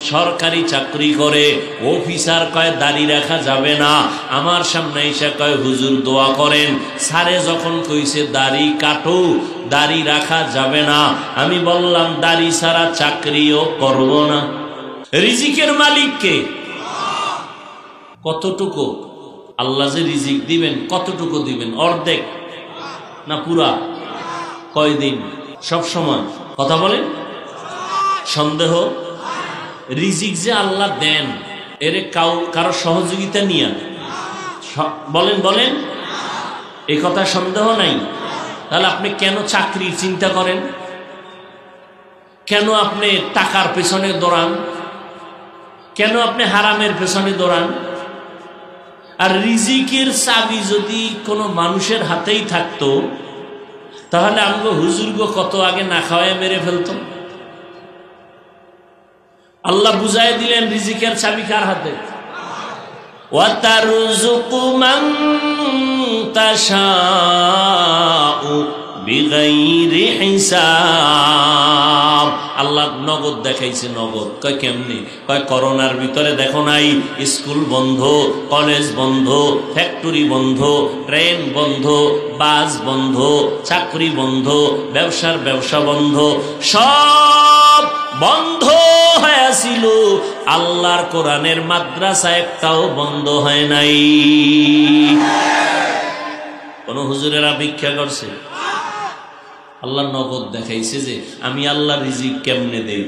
সরকারি চাকরি করে, অফিসার কয় দাড়ি রাখা যাবে না। আমার সামনে এসে কয় হুজুর দোয়া করেন। স্যারে যখন কইছে দাড়ি কাটো, দাড়ি রাখা যাবে না, আমি বললাম দাড়ি ছাড়া চাকরিও করব না। রিজিকের মালিক কে? কতটুকু আল্লাহ যে রিজিক দিবেন, কতটুকু দিবেন? অর্ধেক না পুরা? কয়দিন? সব সময়? কথা বলেন, সন্দেহ? রিজিক যে আল্লাহ দেন, এর কারো সহযোগিতা নিয়ে বলেন বলেন, এই কথা সন্দেহ নাই। তাহলে আপনি কেন চাকরির চিন্তা করেন? কেন আপনি টাকার পেছনে দৌড়ান? কেন আপনি হারামের পেছনে দৌড়ান? আর রিজিকের চাবি যদি কোনো মানুষের হাতেই থাকতো, তাহলে আমগো হুজুরগো কত আগে না খাওয়ায় মেরে ফেলতো। আল্লাহ বুঝাই দিলেন রিজিকের চাবি কার হাতে। ওয়াতারযুকু মান তাশাউ বিগাইরি হিসাব। আল্লাহ নগদ দেখাইছে। নগদ কয় কেমনি? কয় করোনার ভিতরে দেখো নাই, স্কুল বন্ধ, কলেজ বন্ধ, ফ্যাক্টরি বন্ধ, ট্রেন বন্ধ, বাস বন্ধ, চাকরি বন্ধ, ব্যবসার ব্যবসা বন্ধ, সব বন্ধ হয়েছিল। আল্লাহর কোরআনের মাদ্রাসা একটাও বন্ধ হয় নাই। কোন হুজুরেরা ভিক্ষা করছে? আল্লাহ নগদ দেখাইছে যে আমি আল্লাহ রিজিক কেমনে দেই।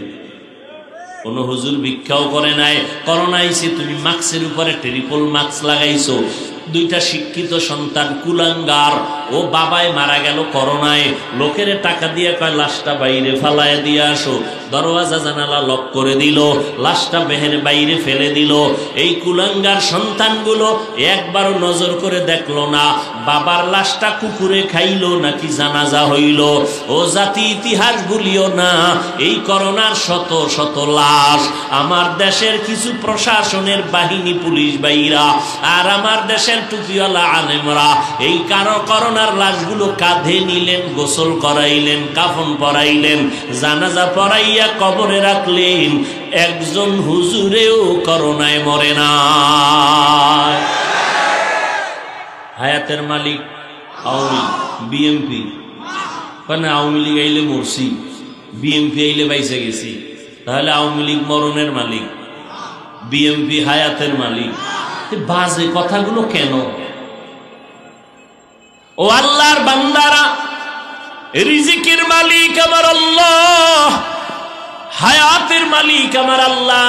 কোন হুজুর ভিক্ষাও করে নাই। করোনা আইছে, তুমি মাস্কের উপরে ট্রিপল মাস্ক লাগাইছো। দুইটা শিক্ষিত সন্তান কুলাঙ্গার, ও বাবায় মারা গেল করোনায়, লোকের টাকা দিয়ে কয় লাশটা বাইরে ফালায় দিয়ে আসো। দরওয়াজা জানালা লক করে দিল, লাশটা বেহের বাইরে ফেলে দিল। এই কুলাঙ্গার সন্তানগুলো একবারও নজর করে দেখলো না বাবার লাশটা কুকুরে খাইলো নাকি জানাজা হইল। ও জাতি ইতিহাস ভুলিও না, এই করোনার শত শত লাশ আমার দেশের কিছু প্রশাসনের বাহিনী, পুলিশ ভাইরা আর আমার দেশের টুপিওয়ালা আলেমরা এই করোনার লাশগুলো কাঁধে নিলেন, গোসল করাইলেন, কাফন পরাইলেন, জানাজা পরাইয়া কবরে রাখলেন। একজন হুজুরেও করোনায় মরে না। হায়াতের মালিক আওয়ামী বিএমপি, মানে আওয়ামী লীগ আইলে মরছি, বিএমপি আইলে বাইসে গেছি। তাহলে আওয়ামী লীগ মরণের মালিক, বিএমপি হায়াতের মালিক। বাজে কথাগুলো কেন? ও আল্লাহর বান্দারা, রিজিকের মালিক আমার আল্লাহ, হায়াতের মালিক আমার আল্লাহ।